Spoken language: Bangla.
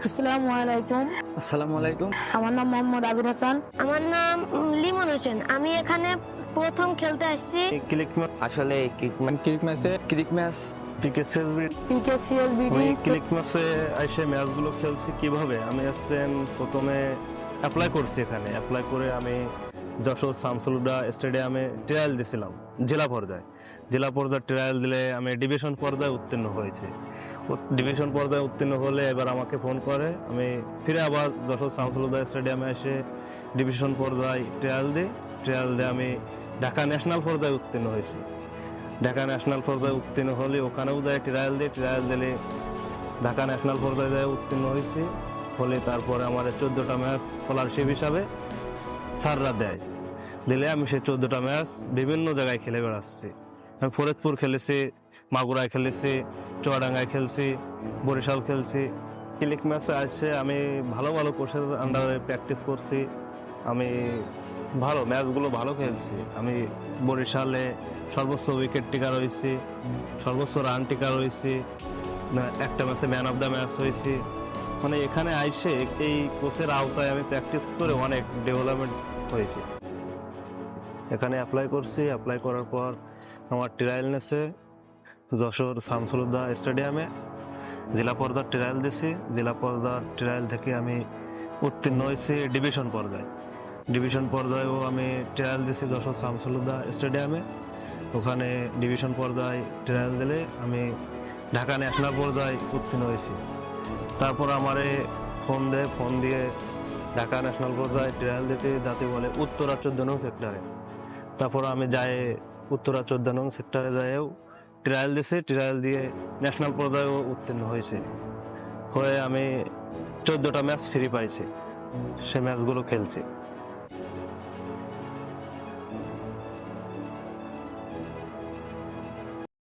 আসসালামু আলাইকুম। আসসালামু আলাইকুম। আমার নাম মোহাম্মদ আবির হাসান। আমার নাম লিমন হোসেন। আমি এখানে প্রথম খেলতে আসছি। আসলে পিকেসিএসবিডি ক্লিক ম্যাচে এসে ম্যাচগুলো খেলছি কিভাবে। আমি প্রথমে অ্যাপ্লাই করছি, এখানে অ্যাপ্লাই করে আমি যশোর শামসুলুদা স্টেডিয়ামে ট্রায়াল দিয়েছিলাম জেলা পর্যায়ে ট্রায়াল দিলে আমি ডিভিশন পর্যায়ে উত্তীর্ণ হয়েছি। ডিভিশন পর্যায়ে উত্তীর্ণ হলে এবার আমাকে ফোন করে, আমি ফিরে আবার যশোর শামসুলুদা স্টেডিয়ামে এসে ডিভিশন পর্যায়ে ট্রায়াল দিয়ে আমি ঢাকা ন্যাশনাল পর্যায়ে উত্তীর্ণ হয়েছি। ঢাকা ন্যাশনাল পর্যায়ে উত্তীর্ণ হলে ওখানেও যায় ট্রায়াল দিলে ঢাকা ন্যাশনাল পর্যায়ে যায় উত্তীর্ণ হয়েছি। ফলে তারপরে আমার 14টা ম্যাচ স্কলারশিপ হিসাবে স্যাররা দিলে আমি সেই 14টা ম্যাচ বিভিন্ন জায়গায় খেলে বেড়াচ্ছি। আমি ফরিদপুর খেলেছি, মাগুরায় খেলেছি, চুয়াডাঙ্গায় খেলছি, বরিশাল খেলছি। ক্লিক ম্যাচে আসছে আমি ভালো কোচের আন্ডারে প্র্যাকটিস করছি। আমি ম্যাচগুলো ভালো খেলছি। আমি বরিশালে সর্বোচ্চ উইকেট টেকার হয়েছি, সর্বোচ্চ রান টেকার হয়েছি, একটা ম্যাচে ম্যান অফ দ্য ম্যাচ হয়েছি। মানে এখানে আইসে এই কোচের আওতায় আমি প্র্যাকটিস করে অনেক ডেভেলপমেন্ট হয়েছি। এখানে অ্যাপ্লাই করছি, অ্যাপ্লাই করার পর আমার ট্রায়াল নেছে যশোর শামসুলুদা স্টেডিয়ামে। জেলা পর্যায়ের ট্রায়াল দিছি, জেলা পর্যায়ের ট্রায়াল থেকে আমি উত্তীর্ণ হয়েছি ডিভিশন পর্যায়েও আমি ট্রায়াল দিছি যশোর শামসুলুদা স্টেডিয়ামে। ওখানে ডিভিশন পর্যায়ে ট্রায়াল দিলে আমি ঢাকা ন্যাশনাল পর্যায়ে উত্তীর্ণ হয়েছি। তারপর আমারে ফোন দিয়ে ঢাকা ন্যাশনাল পর্যায়ে ট্রায়াল দিতে যাতে বলে উত্তরা 14 নং সেক্টরে। তারপর আমি যাই উত্তরা 14 নং সেক্টরে যাইও ট্রায়াল দিছি, ট্রায়াল দিয়ে ন্যাশনাল পর্যায়েও উত্তীর্ণ হয়ে আমি 14টা ম্যাচ ফ্রি পাইছি, সে ম্যাচগুলো খেলছি।